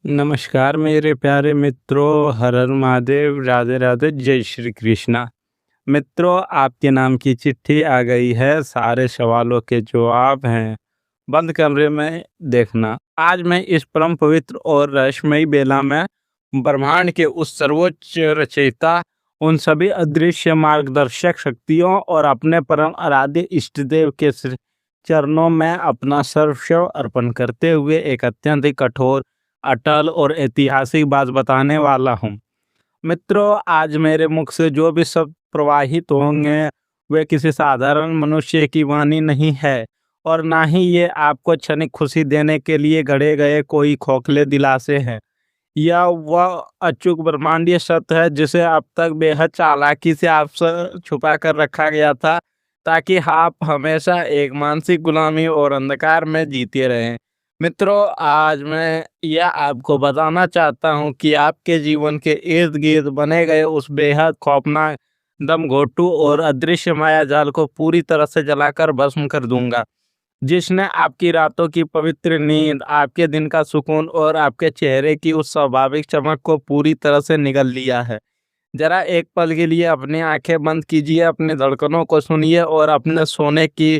नमस्कार मेरे प्यारे मित्रों, हर हर महादेव, राधे राधे, जय श्री कृष्णा। मित्रों, आपके नाम की चिट्ठी आ गई है, सारे सवालों के जवाब हैं, बंद कमरे में देखना। आज मैं इस परम पवित्र और रहस्यमयी बेला में ब्रह्मांड के उस सर्वोच्च रचयिता, उन सभी अदृश्य मार्गदर्शक शक्तियों और अपने परम आराध्य इष्टदेव के चरणों में अपना सर्वस्व अर्पण करते हुए एक अत्यंत ही कठोर, अटल और ऐतिहासिक बात बताने वाला हूँ। मित्रों, आज मेरे मुख से जो भी शब्द प्रवाहित होंगे वे किसी साधारण मनुष्य की वाणी नहीं है और ना ही ये आपको क्षणिक खुशी देने के लिए गढ़े गए कोई खोखले दिलासे हैं। यह वह अचूक ब्रह्मांडीय सत्य है जिसे अब तक बेहद चालाकी से आपसे छुपा कर रखा गया था, ताकि आप हमेशा एक मानसिक गुलामी और अंधकार में जीते रहें। मित्रों, आज मैं यह आपको बताना चाहता हूँ कि आपके जीवन के इर्द गिर्द बने गए उस बेहद खौफनाक, दमघोटू और अदृश्य मायाजाल को पूरी तरह से जलाकर भस्म कर दूंगा, जिसने आपकी रातों की पवित्र नींद, आपके दिन का सुकून और आपके चेहरे की उस स्वाभाविक चमक को पूरी तरह से निगल लिया है। जरा एक पल के लिए अपनी आंखें बंद कीजिए, अपनी धड़कनों को सुनिए और अपने सोने की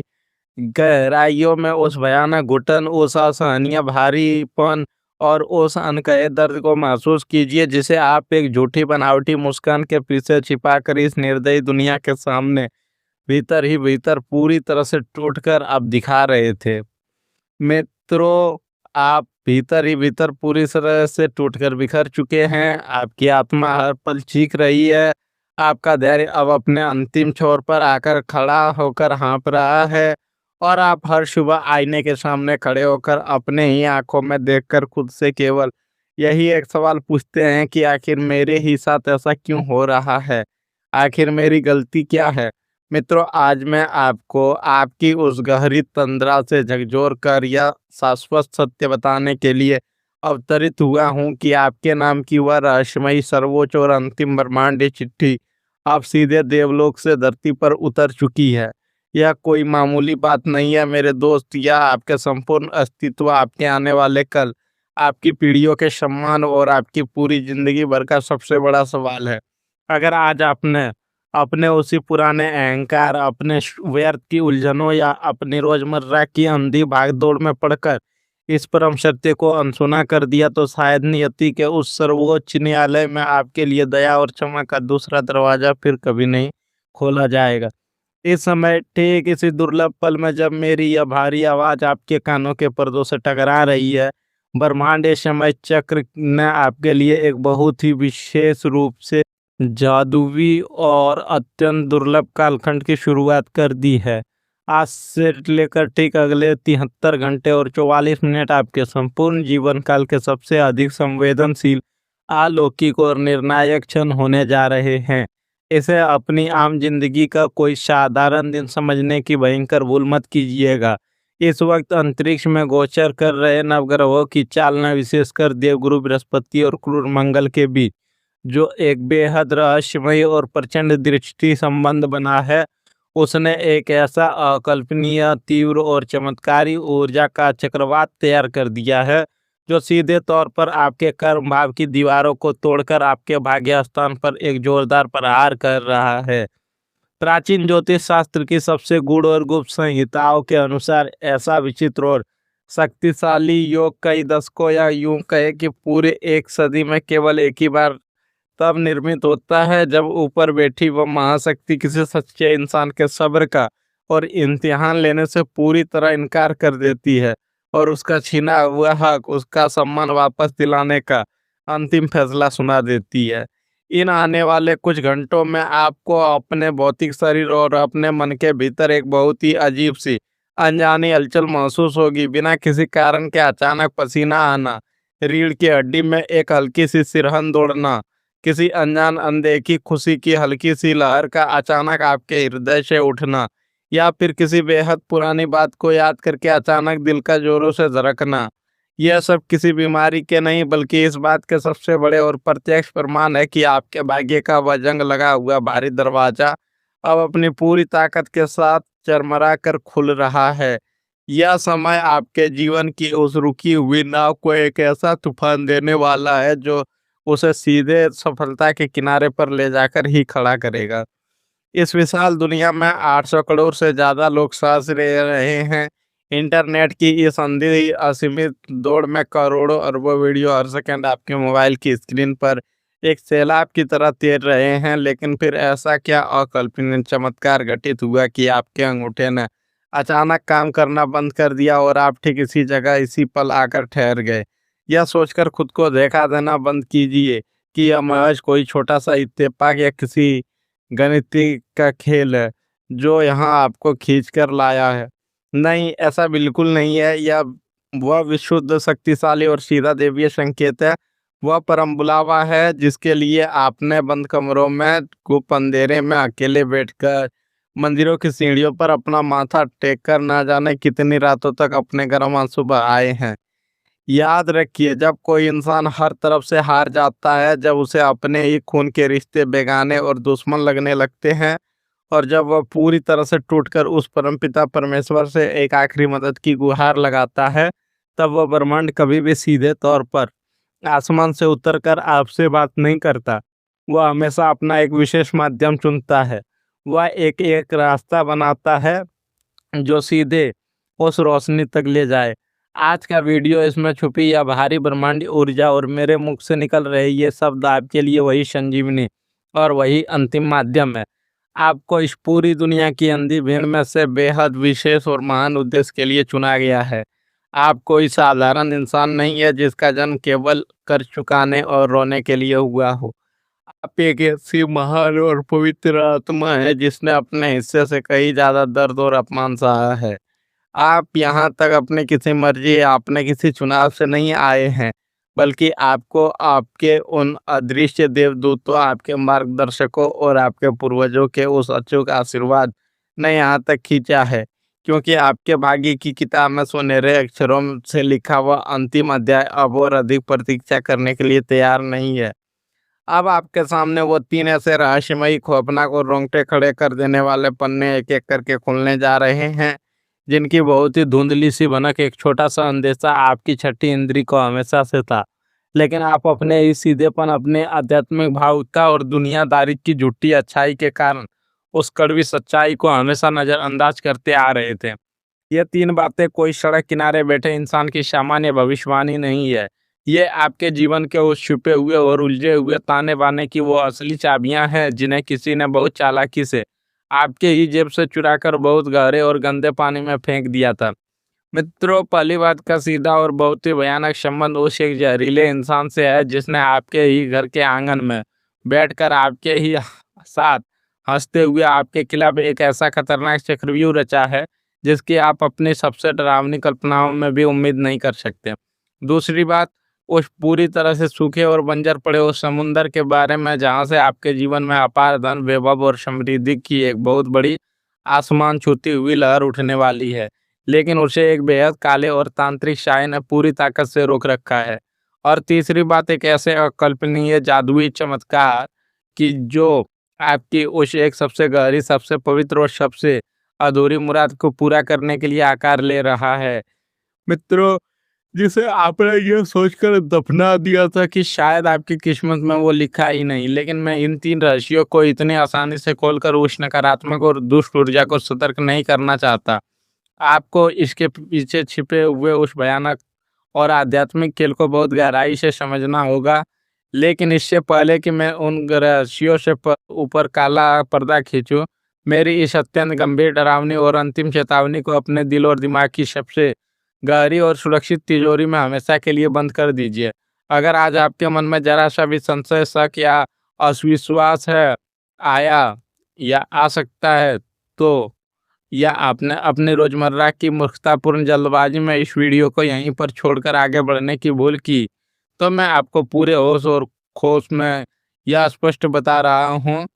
गहराइयों में उस भयानक घुटन, उस असहनीय भारीपन और उस अनकहे दर्द को महसूस कीजिए जिसे आप एक झूठी बनावटी मुस्कान के पीछे छिपाकर इस निर्दयी दुनिया के सामने भीतर ही भीतर पूरी तरह से टूटकर अब दिखा रहे थे। मित्रों, आप भीतर ही भीतर पूरी तरह से टूटकर बिखर चुके हैं। आपकी आत्मा हर पल चीख रही है। आपका धैर्य अब अपने अंतिम छोर पर आकर खड़ा होकर हाँफ रहा है और आप हर सुबह आईने के सामने खड़े होकर अपने ही आंखों में देखकर खुद से केवल यही एक सवाल पूछते हैं कि आखिर मेरे ही साथ ऐसा क्यों हो रहा है? आखिर मेरी गलती क्या है? मित्रों, आज मैं आपको आपकी उस गहरी तंद्रा से झकझोर कर यह शाश्वत सत्य बताने के लिए अवतरित हुआ हूँ कि आपके नाम की वह रहस्यमयी, सर्वोच्च और अंतिम ब्रह्मांडीय चिट्ठी अब सीधे देवलोक से धरती पर उतर चुकी है। यह कोई मामूली बात नहीं है मेरे दोस्त, यह आपके संपूर्ण अस्तित्व, आपके आने वाले कल, आपकी पीढ़ियों के सम्मान और आपकी पूरी जिंदगी भर का सबसे बड़ा सवाल है। अगर आज आपने अपने उसी पुराने अहंकार, अपने व्यर्थ की उलझनों या अपनी रोजमर्रा की अंधी भागदौड़ में पड़कर इस परम सत्य को अनसुना कर दिया, तो शायद नियति के उस सर्वोच्च न्यायालय में आपके लिए दया और क्षमा का दूसरा दरवाजा फिर कभी नहीं खोला जाएगा। इस समय ठीक इसी दुर्लभ पल में जब मेरी यह भारी आवाज आपके कानों के पर्दों से टकरा रही है, ब्रह्मांडीय समय चक्र ने आपके लिए एक बहुत ही विशेष रूप से जादुई और अत्यंत दुर्लभ कालखंड की शुरुआत कर दी है। आज से लेकर ठीक अगले 73 घंटे और 44 मिनट आपके संपूर्ण जीवन काल के सबसे अधिक संवेदनशील, अलौकिक और निर्णायक क्षण होने जा रहे हैं। इसे अपनी आम जिंदगी का कोई साधारण दिन समझने की भयंकर भूल मत कीजिएगा। इस वक्त अंतरिक्ष में गोचर कर रहे नवग्रहों की चालना, विशेषकर देवगुरु बृहस्पति और क्रूर मंगल के बीच जो एक बेहद रहस्यमय और प्रचंड दृष्टि संबंध बना है, उसने एक ऐसा अकल्पनीय, तीव्र और चमत्कारी ऊर्जा का चक्रवात तैयार कर दिया है जो सीधे तौर पर आपके कर्म भाव की दीवारों को तोड़कर आपके भाग्य स्थान पर एक जोरदार प्रहार कर रहा है। प्राचीन ज्योतिष शास्त्र की सबसे गूढ़ और गुप्त संहिताओं के अनुसार ऐसा विचित्र और शक्तिशाली योग कई दशकों या यूं कहे कि पूरे एक सदी में केवल एक ही बार तब निर्मित होता है जब ऊपर बैठी वह महाशक्ति किसी सच्चे इंसान के सब्र का और इम्तिहान लेने से पूरी तरह इनकार कर देती है और उसका छीना हुआ हक, उसका सम्मान वापस दिलाने का अंतिम फैसला सुना देती है। इन आने वाले कुछ घंटों में आपको अपने भौतिक शरीर और अपने मन के भीतर एक बहुत ही अजीब सी अनजानी हलचल महसूस होगी। बिना किसी कारण के अचानक पसीना आना, रीढ़ की हड्डी में एक हल्की सी सिरहन दौड़ना, किसी अनजान अनदेखी खुशी की हल्की सी लहर का अचानक आपके हृदय से उठना, या फिर किसी बेहद पुरानी बात को याद करके अचानक दिल का जोरों से धड़कना, यह सब किसी बीमारी के नहीं बल्कि इस बात के सबसे बड़े और प्रत्यक्ष प्रमाण है कि आपके भाग्य का वह जंग लगा हुआ भारी दरवाजा अब अपनी पूरी ताकत के साथ चरमरा कर खुल रहा है। यह समय आपके जीवन की उस रुकी हुई नाव को एक ऐसा तूफान देने वाला है जो उसे सीधे सफलता के किनारे पर ले जाकर ही खड़ा करेगा। इस विशाल दुनिया में 800 करोड़ से ज़्यादा लोग सांस ले रहे हैं। इंटरनेट की इस अंधी असीमित दौड़ में करोड़ों अरबों वीडियो हर सेकंड आपके मोबाइल की स्क्रीन पर एक सैलाब की तरह तैर रहे हैं। लेकिन फिर ऐसा क्या अकल्पनीय चमत्कार घटित हुआ कि आपके अंगूठे ने अचानक काम करना बंद कर दिया और आप ठीक इसी जगह इसी पल आकर ठहर गए। यह सोचकर खुद को देखा देना बंद कीजिए कि यह महज कोई छोटा सा इत्तेफाक या किसी गणित का खेल है जो यहाँ आपको खींच कर लाया है। नहीं, ऐसा बिल्कुल नहीं है। यह वह विशुद्ध, शक्तिशाली और सीधा दैवीय संकेत है। वह परम बुलावा है जिसके लिए आपने बंद कमरों में, गुप्त अंधेरे में अकेले बैठकर, मंदिरों की सीढ़ियों पर अपना माथा टेक कर ना जाने कितनी रातों तक अपने गर्म आंसू बहाए हैं। याद रखिए, जब कोई इंसान हर तरफ से हार जाता है, जब उसे अपने ही खून के रिश्ते बेगाने और दुश्मन लगने लगते हैं, और जब वह पूरी तरह से टूटकर उस परमपिता परमेश्वर से एक आखिरी मदद की गुहार लगाता है, तब वह ब्रह्मांड कभी भी सीधे तौर पर आसमान से उतरकर आपसे बात नहीं करता। वह हमेशा अपना एक विशेष माध्यम चुनता है। वह एक एक रास्ता बनाता है जो सीधे उस रोशनी तक ले जाए। आज का वीडियो, इसमें छुपी यह भारी ब्रह्मांडीय ऊर्जा और मेरे मुख से निकल रहे ये शब्द आपके लिए वही संजीवनी और वही अंतिम माध्यम है। आपको इस पूरी दुनिया की अंधी भीड़ में से बेहद विशेष और महान उद्देश्य के लिए चुना गया है। आप कोई साधारण इंसान नहीं है जिसका जन्म केवल कर चुकाने और रोने के लिए हुआ हो। आप एक ऐसी महान और पवित्र आत्मा है जिसने अपने हिस्से से कहीं ज्यादा दर्द और अपमान सहा है। आप यहाँ तक अपनी किसी मर्जी या अपने किसी चुनाव से नहीं आए हैं, बल्कि आपको आपके उन अदृश्य देवदूतों, आपके मार्गदर्शकों और आपके पूर्वजों के उस अचूक आशीर्वाद ने यहाँ तक खींचा है। क्योंकि आपके भाग्य की किताब में सुनहरे अक्षरों से लिखा हुआ अंतिम अध्याय अब और अधिक प्रतीक्षा करने के लिए तैयार नहीं है। अब आपके सामने वो 3 ऐसे रहस्यमयी, खौफनाक और रोंगटे खड़े कर देने वाले पन्ने एक एक करके खुलने जा रहे हैं, जिनकी बहुत ही धुंधली सी भनक, एक छोटा सा अंदेशा आपकी छठी इंद्री को हमेशा से था। लेकिन आप अपने इस सीधेपन, अपने आध्यात्मिक भावुकता और दुनियादारी की झूठी अच्छाई के कारण उस कड़वी सच्चाई को हमेशा नजरअंदाज करते आ रहे थे। ये 3 बातें कोई सड़क किनारे बैठे इंसान की सामान्य भविष्यवाणी नहीं है। ये आपके जीवन के उस छुपे हुए और उलझे हुए ताने बाने की वो असली चाबियां हैं जिन्हें किसी ने बहुत चालाकी से आपके ही जेब से चुराकर बहुत गहरे और गंदे पानी में फेंक दिया था। मित्रों, पहली बात का सीधा और बहुत ही भयानक संबंध उस एक जहरीले इंसान से है जिसने आपके ही घर के आंगन में बैठकर आपके ही साथ हंसते हुए आपके खिलाफ एक ऐसा खतरनाक चक्रव्यूह रचा है जिसकी आप अपनी सबसे डरावनी कल्पनाओं में भी उम्मीद नहीं कर सकते। दूसरी बात, उस पूरी तरह से सूखे और बंजर पड़े उस समुंदर के बारे में जहां से आपके जीवन में अपार धन, वैभव और समृद्धि की एक बहुत बड़ी आसमान छूती हुई लहर उठने वाली है, लेकिन उसे एक बेहद काले और तांत्रिक साए ने पूरी ताकत से रोक रखा है। और तीसरी बात, एक ऐसे अकल्पनीय जादुई चमत्कार कि जो आपकी उस एक सबसे गहरी, सबसे पवित्र और सबसे अधूरी मुराद को पूरा करने के लिए आकार ले रहा है। मित्रों, जिसे आपने ये सोचकर दफना दिया था कि शायद आपकी किस्मत में वो लिखा ही नहीं, लेकिन मैं इन 3 रहस्यों को इतनी आसानी से खोलकर उस नकारात्मक और दुष्ट ऊर्जा को सतर्क नहीं करना चाहता। आपको इसके पीछे छिपे हुए उस भयानक और आध्यात्मिक खेल को बहुत गहराई से समझना होगा। लेकिन इससे पहले कि मैं उन रहस्यों से ऊपर काला पर्दा खींचूं, मेरी इस अत्यंत गंभीर, डरावनी और अंतिम चेतावनी को अपने दिल और दिमाग की सबसे गहरी और सुरक्षित तिजोरी में हमेशा के लिए बंद कर दीजिए। अगर आज आपके मन में जरा सा भी संशय, शक या अविश्वास है, आया या आ सकता है, तो या आपने अपनी रोजमर्रा की मूर्खतापूर्ण जल्दबाजी में इस वीडियो को यहीं पर छोड़कर आगे बढ़ने की भूल की, तो मैं आपको पूरे होश और खोश में यह स्पष्ट बता रहा हूँ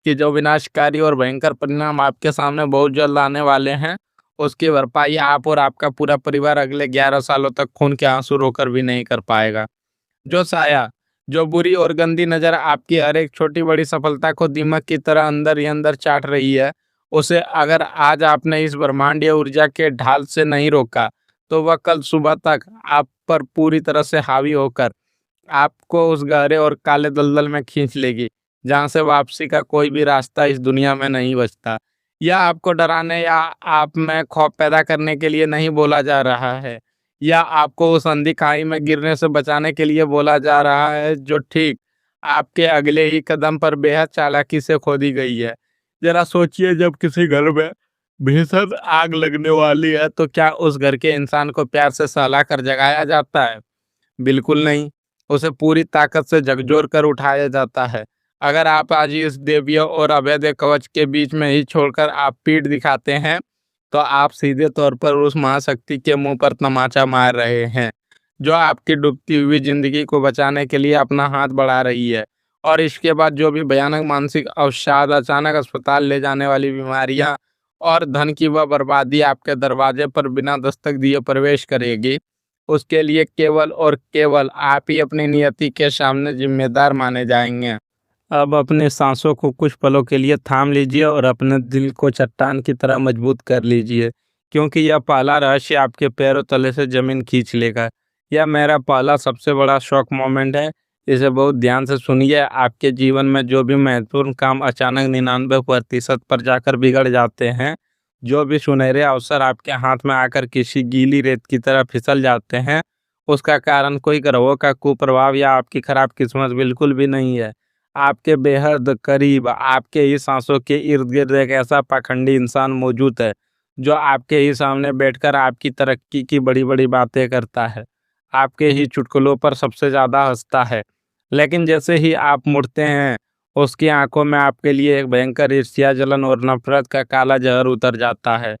कि जो विनाशकारी और भयंकर परिणाम आपके सामने बहुत जल्द आने वाले हैं, उसकी भरपाई आप और आपका पूरा परिवार अगले 11 सालों तक खून के आंसू रोकर भी नहीं कर पाएगा। जो साया, जो बुरी और गंदी नजर आपकी हर एक छोटी बड़ी सफलता को दीमक की तरह अंदर ही अंदर चाट रही है, उसे अगर आज आपने इस ब्रह्मांडीय ऊर्जा के ढाल से नहीं रोका, तो वह कल सुबह तक आप पर पूरी तरह से हावी होकर आपको उस गहरे और काले दलदल में खींच लेगी, जहाँ से वापसी का कोई भी रास्ता इस दुनिया में नहीं बचता। यह आपको डराने या आप में खौफ पैदा करने के लिए नहीं बोला जा रहा है, या आपको उस अंधी खाई में गिरने से बचाने के लिए बोला जा रहा है, जो ठीक आपके अगले ही कदम पर बेहद चालाकी से खोदी गई है। जरा सोचिए, जब किसी घर में भीषण आग लगने वाली है, तो क्या उस घर के इंसान को प्यार से सहलाकर जगाया जाता है? बिल्कुल नहीं। उसे पूरी ताकत से झकझोर कर उठाया जाता है। अगर आप आज इस दैवीय और अवैध कवच के बीच में ही छोड़कर आप पीठ दिखाते हैं, तो आप सीधे तौर पर उस महाशक्ति के मुंह पर तमाचा मार रहे हैं, जो आपकी डूबती हुई जिंदगी को बचाने के लिए अपना हाथ बढ़ा रही है। और इसके बाद जो भी भयानक मानसिक अवसाद, अचानक अस्पताल ले जाने वाली बीमारियां और धन की वह बर्बादी आपके दरवाजे पर बिना दस्तक दिए प्रवेश करेगी, उसके लिए केवल और केवल आप ही अपनी नियति के सामने जिम्मेदार माने जाएंगे। अब अपने सांसों को कुछ पलों के लिए थाम लीजिए और अपने दिल को चट्टान की तरह मजबूत कर लीजिए, क्योंकि यह पहला रहस्य आपके पैरों तले से जमीन खींच लेगा। यह मेरा पहला सबसे बड़ा शॉक मोमेंट है। इसे बहुत ध्यान से सुनिए। आपके जीवन में जो भी महत्वपूर्ण काम अचानक 99% पर जाकर बिगड़ जाते हैं, जो भी सुनहरे अवसर आपके हाथ में आकर किसी गीली रेत की तरह फिसल जाते हैं, उसका कारण कोई ग्रहों का कुप्रभाव या आपकी खराब किस्मत बिल्कुल भी नहीं है। आपके बेहद करीब, आपके ही सांसों के इर्द गिर्द एक ऐसा पाखंडी इंसान मौजूद है, जो आपके ही सामने बैठकर आपकी तरक्की की बड़ी बड़ी बातें करता है, आपके ही चुटकुलों पर सबसे ज़्यादा हंसता है। लेकिन जैसे ही आप मुड़ते हैं, उसकी आंखों में आपके लिए एक भयंकर ईर्ष्या, जलन और नफरत का काला जहर उतर जाता है।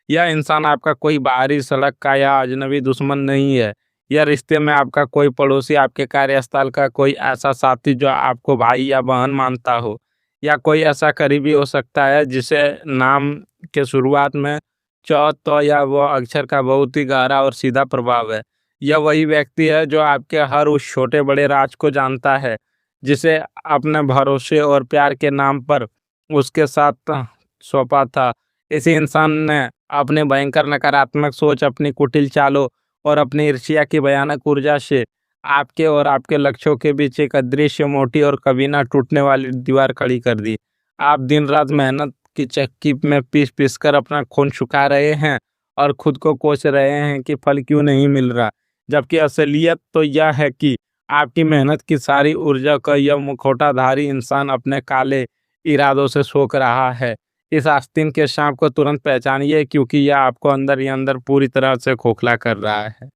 यह इंसान आपका कोई बाहरी सड़क का या अजनबी दुश्मन नहीं है। यह रिश्ते में आपका कोई पड़ोसी, आपके कार्यस्थल का कोई ऐसा साथी जो आपको भाई या बहन मानता हो, या कोई ऐसा करीबी हो सकता है जिसे नाम के शुरुआत में तो या वो अक्षर का बहुत ही गहरा और सीधा प्रभाव है। यह वही व्यक्ति है जो आपके हर उस छोटे बड़े राज को जानता है, जिसे अपने भरोसे और प्यार के नाम पर उसके साथ सौंपा था। इसी इंसान ने अपने भयंकर नकारात्मक सोच, अपनी कुटिल चालों और अपनी ईर्ष्या की भयानक ऊर्जा से आपके और आपके लक्ष्यों के बीच एक अदृश्य, मोटी और कभी ना टूटने वाली दीवार खड़ी कर दी। आप दिन रात मेहनत की चक्की में पीस पीस कर अपना खून सुखा रहे हैं और खुद को कोस रहे हैं कि फल क्यों नहीं मिल रहा, जबकि असलियत तो यह है कि आपकी मेहनत की सारी ऊर्जा का यह मुखौटाधारी इंसान अपने काले इरादों से सोख रहा है। इस आस्तीन के सांप को तुरंत पहचानिए, क्योंकि यह आपको अंदर ही अंदर पूरी तरह से खोखला कर रहा है।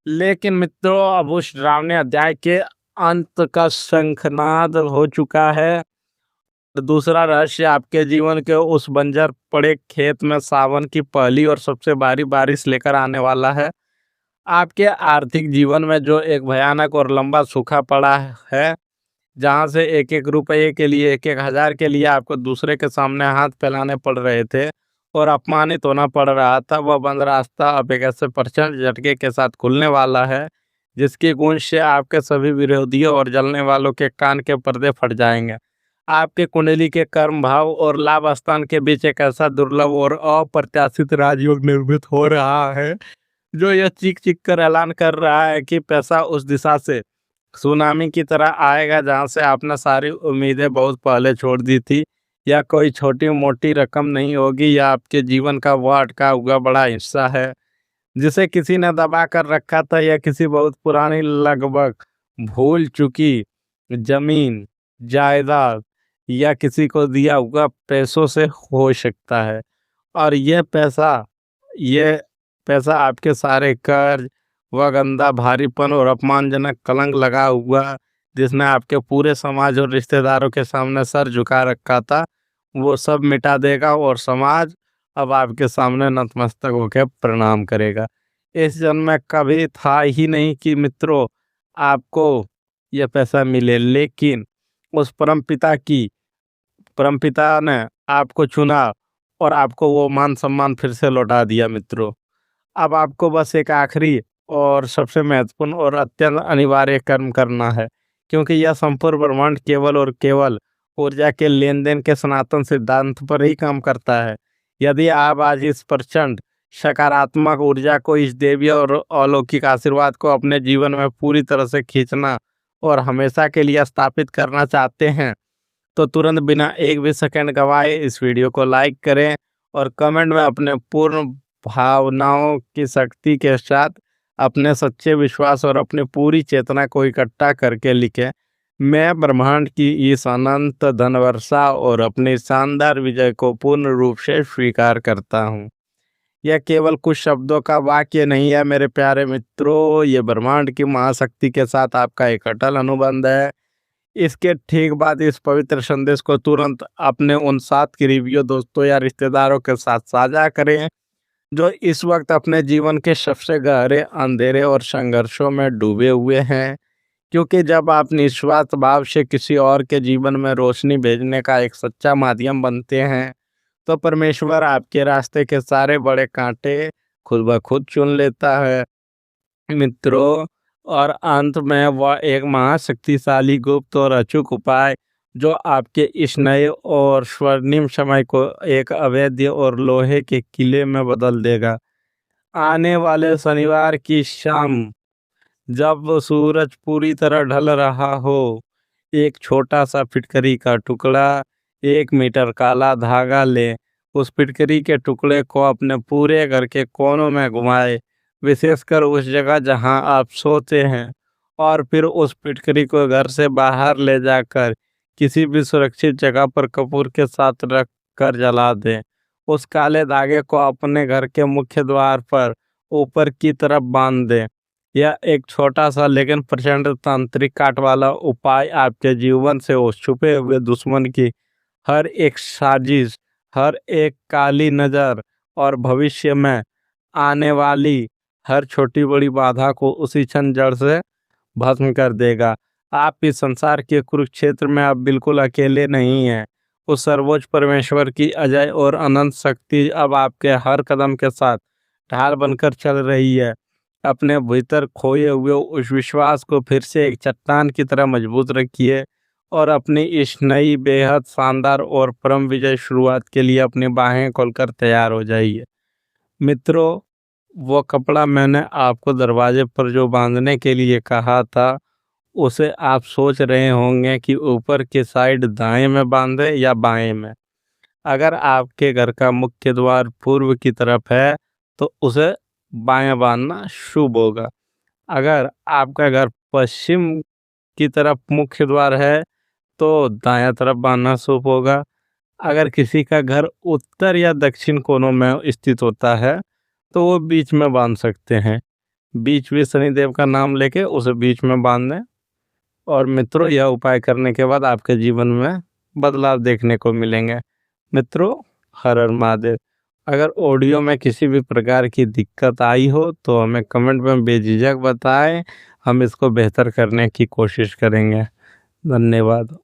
लेकिन मित्रों, अब उस डरावने अध्याय के अंत का शंखनाद हो चुका है। दूसरा रहस्य आपके जीवन के उस बंजर पड़े खेत में सावन की पहली और सबसे भारी बारिश लेकर आने वाला है। आपके आर्थिक जीवन में जो एक भयानक और लंबा सूखा पड़ा है, जहाँ से एक एक रुपये के लिए, एक एक हजार के लिए आपको दूसरे के सामने हाथ फैलाने पड़ रहे थे और अपमानित होना पड़ रहा था, वह बंद रास्ता अब एक ऐसे प्रचंड झटके के साथ खुलने वाला है, जिसकी गूंज से आपके सभी विरोधियों और जलने वालों के कान के पर्दे फट जाएंगे। आपके कुंडली के कर्म भाव और लाभ स्थान के बीच एक ऐसा दुर्लभ और अप्रत्याशित राजयोग निर्मित हो रहा है, जो यह चीख चीख कर ऐलान कर रहा है कि पैसा उस दिशा से सुनामी की तरह आएगा जहां से आपने सारी उम्मीदें बहुत पहले छोड़ दी थी। यह कोई छोटी मोटी रकम नहीं होगी, यह आपके जीवन का वह अटका हुआ बड़ा हिस्सा है, जिसे किसी ने दबा कर रखा था, या किसी बहुत पुरानी, लगभग भूल चुकी जमीन, जायदाद या किसी को दिया हुआ पैसों से हो सकता है। और यह पैसा आपके सारे कर्ज, वह गंदा भारीपन और अपमानजनक कलंक लगा हुआ, जिसने आपके पूरे समाज और रिश्तेदारों के सामने सर झुका रखा था, वो सब मिटा देगा और समाज अब आपके सामने नतमस्तक होकर प्रणाम करेगा। इस जन्म में कभी था ही नहीं कि मित्रों, आपको यह पैसा मिले, लेकिन उस परमपिता ने आपको चुना और आपको वो मान सम्मान फिर से लौटा दिया मित्रों। अब आपको बस एक आखिरी और सबसे महत्वपूर्ण और अत्यंत अनिवार्य कर्म करना है, क्योंकि यह संपूर्ण ब्रह्मांड केवल और केवल ऊर्जा के लेन-देन के सनातन सिद्धांत पर ही काम करता है। यदि आप आज इस प्रचंड सकारात्मक ऊर्जा को, इस देवी और अलौकिक आशीर्वाद को अपने जीवन में पूरी तरह से खींचना और हमेशा के लिए स्थापित करना चाहते हैं, तो तुरंत बिना एक भी सेकंड गंवाए इस वीडियो को लाइक करें और कमेंट में अपने पूर्ण भावनाओं की शक्ति के साथ अपने सच्चे विश्वास और अपनी पूरी चेतना को इकट्ठा करके लिखें, मैं ब्रह्मांड की इस अनंत धनवर्षा और अपनी शानदार विजय को पूर्ण रूप से स्वीकार करता हूँ। यह केवल कुछ शब्दों का वाक्य नहीं है मेरे प्यारे मित्रों, ये ब्रह्मांड की महाशक्ति के साथ आपका एक अटल अनुबंध है। इसके ठीक बाद इस पवित्र संदेश को तुरंत अपने उन 7 करीबियों, दोस्तों या रिश्तेदारों के साथ साझा करें जो इस वक्त अपने जीवन के सबसे गहरे अंधेरे और संघर्षों में डूबे हुए हैं। क्योंकि जब आप निस्वार्थ भाव से किसी और के जीवन में रोशनी भेजने का एक सच्चा माध्यम बनते हैं, तो परमेश्वर आपके रास्ते के सारे बड़े कांटे खुद ब खुद चुन लेता है मित्रों। और अंत में वह एक महाशक्तिशाली, गुप्त और अचूक उपाय जो आपके इस नए और स्वर्णिम समय को एक अवैध और लोहे के किले में बदल देगा। आने वाले शनिवार की शाम, जब सूरज पूरी तरह ढल रहा हो, एक छोटा सा फिटकरी का टुकड़ा, 1 मीटर काला धागा ले, उस फिटकरी के टुकड़े को अपने पूरे घर के कोनों में घुमाए, विशेषकर उस जगह जहां आप सोते हैं, और फिर उस फिटकरी को घर से बाहर ले जाकर किसी भी सुरक्षित जगह पर कपूर के साथ रख कर जला दें। उस काले धागे को अपने घर के मुख्य द्वार पर ऊपर की तरफ बांध दें। यह एक छोटा सा लेकिन प्रचंड तांत्रिक काट वाला उपाय आपके जीवन से उस छुपे हुए दुश्मन की हर एक साजिश, हर एक काली नज़र और भविष्य में आने वाली हर छोटी बड़ी बाधा को उसी क्षण जड़ से भस्म कर देगा। आप इस संसार के कुरुक्षेत्र में अब बिल्कुल अकेले नहीं हैं। उस सर्वोच्च परमेश्वर की अजय और अनंत शक्ति अब आपके हर कदम के साथ ढाल बनकर चल रही है। अपने भीतर खोए हुए उस विश्वास को फिर से एक चट्टान की तरह मजबूत रखिए और अपनी इस नई बेहद शानदार और परम विजय शुरुआत के लिए अपनी बाहें खोलकर तैयार हो जाइए मित्रों। वो कपड़ा मैंने आपको दरवाजे पर जो बांधने के लिए कहा था, उसे आप सोच रहे होंगे कि ऊपर की साइड दाएं में बांधे या बाएं में। अगर आपके घर का मुख्य द्वार पूर्व की तरफ है तो उसे बाएं बांधना शुभ होगा। अगर आपका घर पश्चिम की तरफ मुख्य द्वार है तो दायां तरफ बांधना शुभ होगा। अगर किसी का घर उत्तर या दक्षिण कोनों में स्थित होता है तो वो बीच में बांध सकते हैं। बीच में शनिदेव का नाम लेके उसे बीच में बांध दें। और मित्रों, यह उपाय करने के बाद आपके जीवन में बदलाव देखने को मिलेंगे। मित्रों, हर हर महादेव। अगर ऑडियो में किसी भी प्रकार की दिक्कत आई हो तो हमें कमेंट में बेझिझक बताएं, हम इसको बेहतर करने की कोशिश करेंगे। धन्यवाद।